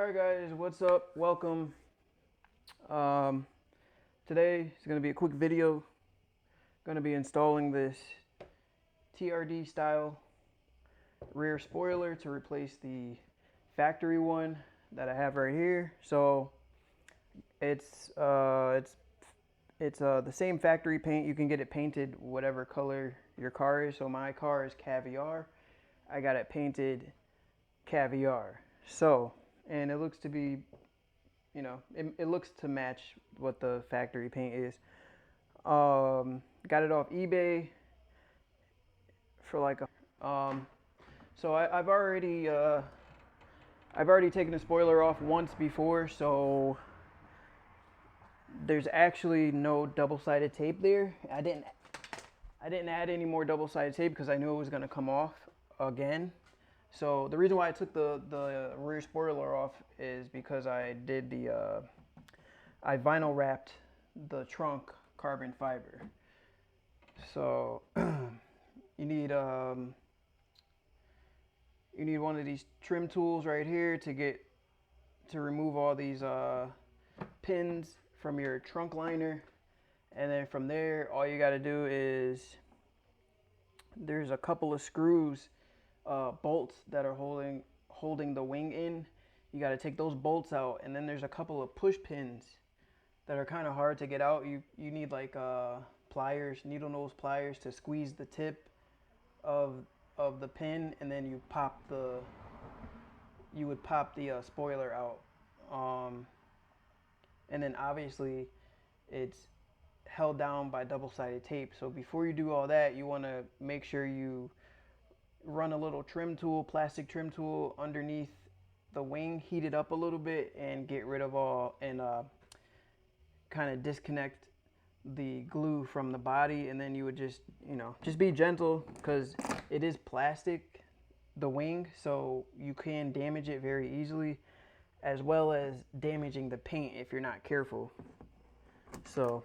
Alright guys, what's up? Welcome. Today is going to be a quick video. Going to be installing this TRD style rear spoiler to replace the factory one that I have right here. So it's the same factory paint. You can get it painted whatever color your car is. So my car is caviar. I got it painted caviar. So, and it looks to be, you know, it looks to match what the factory paint is. Got it off eBay for like a, so I've already taken the spoiler off once before, so there's actually no double-sided tape there. I didn't add any more double-sided tape because I knew it was going to come off again. So the reason why I took the rear spoiler off is because I did I vinyl wrapped the trunk carbon fiber. So you need one of these trim tools right here to remove all these pins from your trunk liner, and then from there all you got to do is there's a couple of screws, bolts that are holding the wing in. You got to take those bolts out, and then there's a couple of push pins that are kind of hard to get out. You need like pliers, needle nose pliers, to squeeze the tip of the pin, and then you would pop the spoiler out. And then obviously it's held down by double-sided tape. So before you do all that, you want to make sure you run a little trim tool, plastic trim tool, underneath the wing, heat it up a little bit, and get rid of all, and kind of disconnect the glue from the body. And then you would just be gentle, because it is plastic, the wing, so you can damage it very easily, as well as damaging the paint if you're not careful. So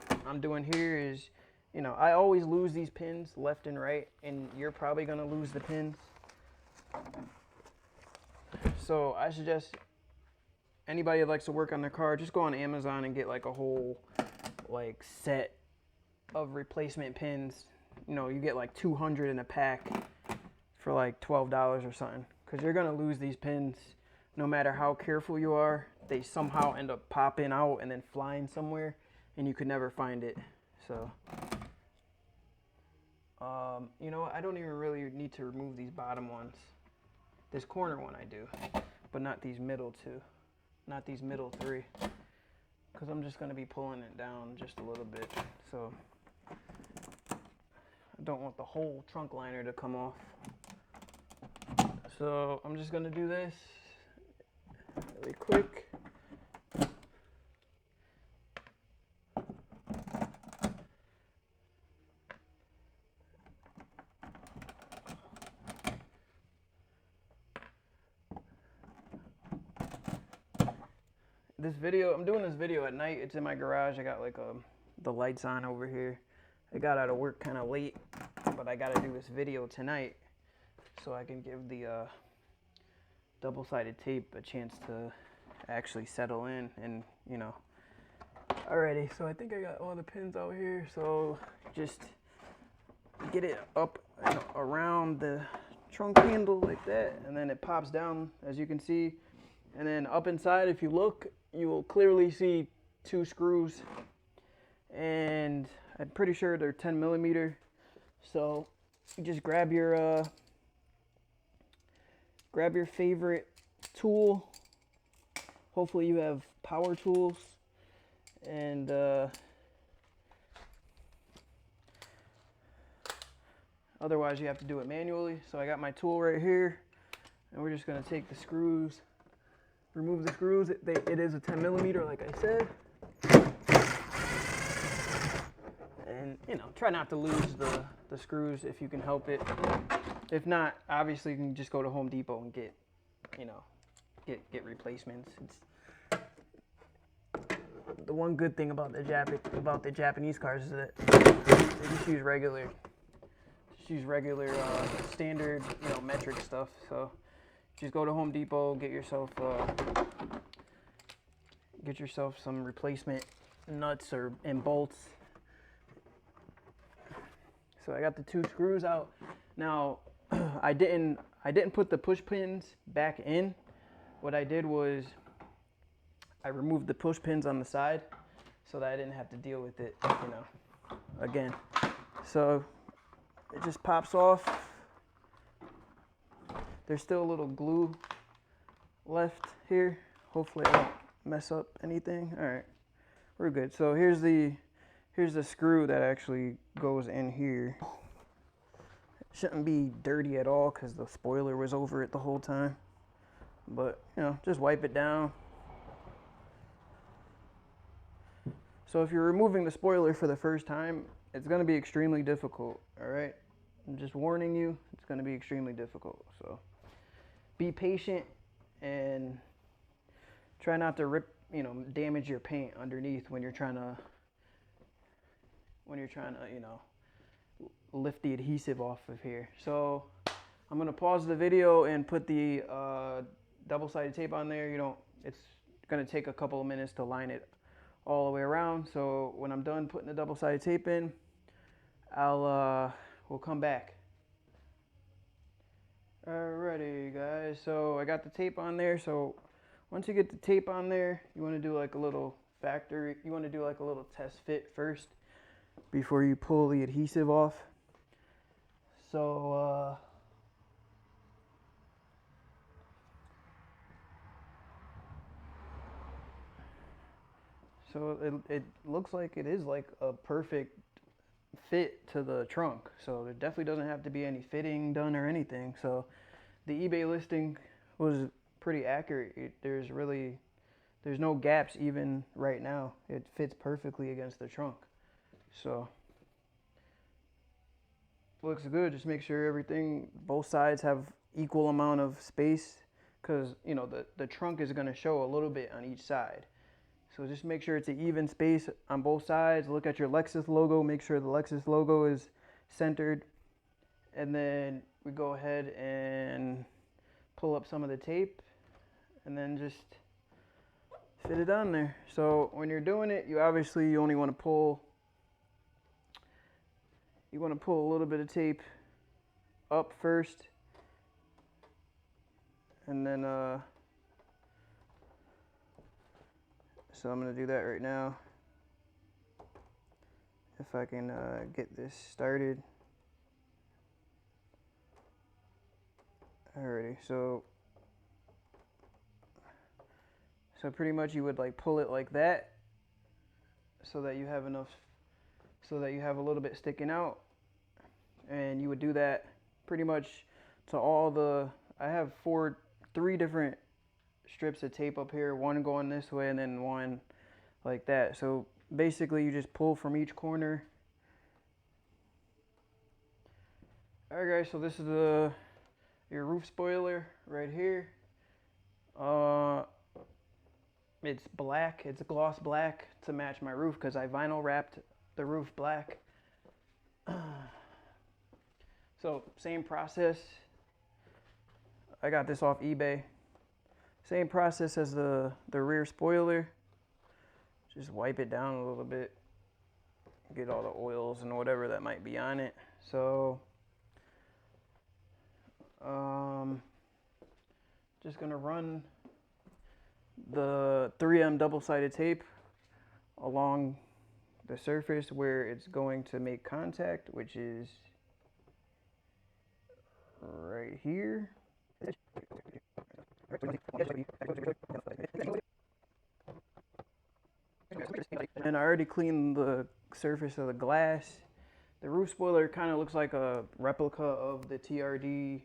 what I'm doing here is, I always lose these pins left and right, and you're probably going to lose the pins. So I suggest anybody that likes to work on their car, just go on Amazon and get like a whole set of replacement pins. You get like 200 in a pack for like $12 or something, because you're going to lose these pins no matter how careful you are. They somehow end up popping out and then flying somewhere, and you could never find it. So I don't even really need to remove these bottom ones. This corner one I do, but not these middle two, not these middle three, because I'm just going to be pulling it down just a little bit. So I don't want the whole trunk liner to come off. So I'm just going to do this really quick. I'm doing this video at night. It's in my garage. I got like the lights on over here. I got out of work kind of late, but I got to do this video tonight so I can give the double-sided tape a chance to actually settle in. And alrighty, so I think I got all the pins out here. So just get it up around the trunk handle like that, and then it pops down, as you can see. And then up inside, if you look, you will clearly see two screws, and I'm pretty sure they're 10 millimeter. So you just grab your favorite tool. Hopefully you have power tools, and otherwise you have to do it manually. So I got my tool right here, and we're just going to take the screws, remove the screws. It is a 10 millimeter, like I said. And try not to lose the screws if you can help it. If not, obviously you can just go to Home Depot and get replacements. It's the one good thing about the Japanese cars is that they just use regular standard metric stuff. So just go to Home Depot, get yourself some replacement nuts and bolts. So I got the 2 screws out. Now I didn't put the push pins back in. What I did was I removed the push pins on the side so that I didn't have to deal with it, you know, again. So it just pops off. There's still a little glue left here. Hopefully I don't mess up anything. All right, we're good. So here's the screw that actually goes in here. It shouldn't be dirty at all because the spoiler was over it the whole time. But, you know, just wipe it down. So if you're removing the spoiler for the first time, it's going to be extremely difficult, all right? I'm just warning you, it's going to be extremely difficult. So be patient and try not to rip, you know, damage your paint underneath when you're trying to, you know, lift the adhesive off of here. So I'm going to pause the video and put the double-sided tape on there. You know, it's going to take a couple of minutes to line it all the way around. So when I'm done putting the double-sided tape in, we'll come back. Alrighty guys, so I got the tape on there. So once you get the tape on there, you want to do like a little test fit first before you pull the adhesive off. So it looks like it is like a perfect fit to the trunk. So there definitely doesn't have to be any fitting done or anything. So the eBay listing was pretty accurate. There's no gaps even right now. It fits perfectly against the trunk. So looks good. Just make sure both sides have equal amount of space, because you know the trunk is going to show a little bit on each side. So just make sure it's an even space on both sides. Look at your Lexus logo. Make sure the Lexus logo is centered. And then we go ahead and pull up some of the tape and then just fit it on there. So when you're doing it, you only want to pull a little bit of tape up first, and then so I'm going to do that right now. If I can get this started. Alrighty, so pretty much you would like pull it like that so that you have a little bit sticking out, and you would do that pretty much to I have 3 different strips of tape up here, one going this way and then one like that. So basically you just pull from each corner. Alright guys, so this is your roof spoiler right here. It's black, it's gloss black to match my roof because I vinyl wrapped the roof black. So same process. I got this off eBay. Same process as the rear spoiler. Just wipe it down a little bit. Get all the oils and whatever that might be on it. So just gonna run the 3M double-sided tape along the surface where it's going to make contact, which is right here. And I already cleaned the surface of the glass. The roof spoiler kind of looks like a replica of the TRD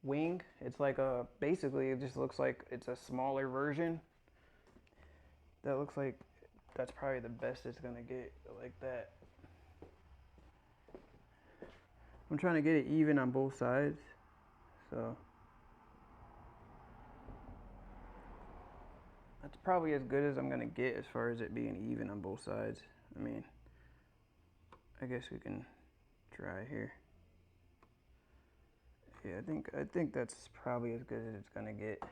wing. It's like basically it just looks like it's a smaller version. That looks like that's probably the best it's gonna get, like that. I'm trying to get it even on both sides, so that's probably as good as I'm gonna get as far as it being even on both sides. I mean, I guess we can try here. Yeah, I think that's probably as good as it's gonna get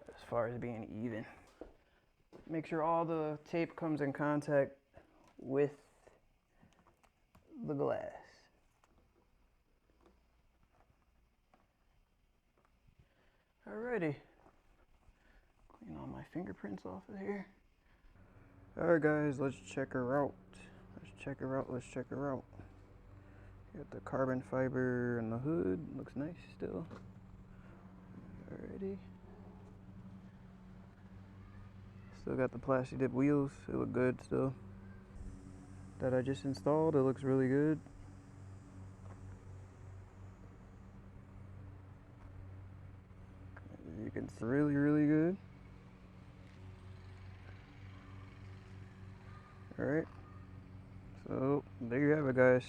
as far as being even. Make sure all the tape comes in contact with the glass. Alrighty. Clean all my fingerprints off of here. Alright guys, let's check her out. Let's check her out. Got the carbon fiber in the hood. Looks nice still. Alrighty. Still got the plastic dip wheels. They look good still. That I just installed. It looks really good. You can see really, really good. Alright. So there you have it guys.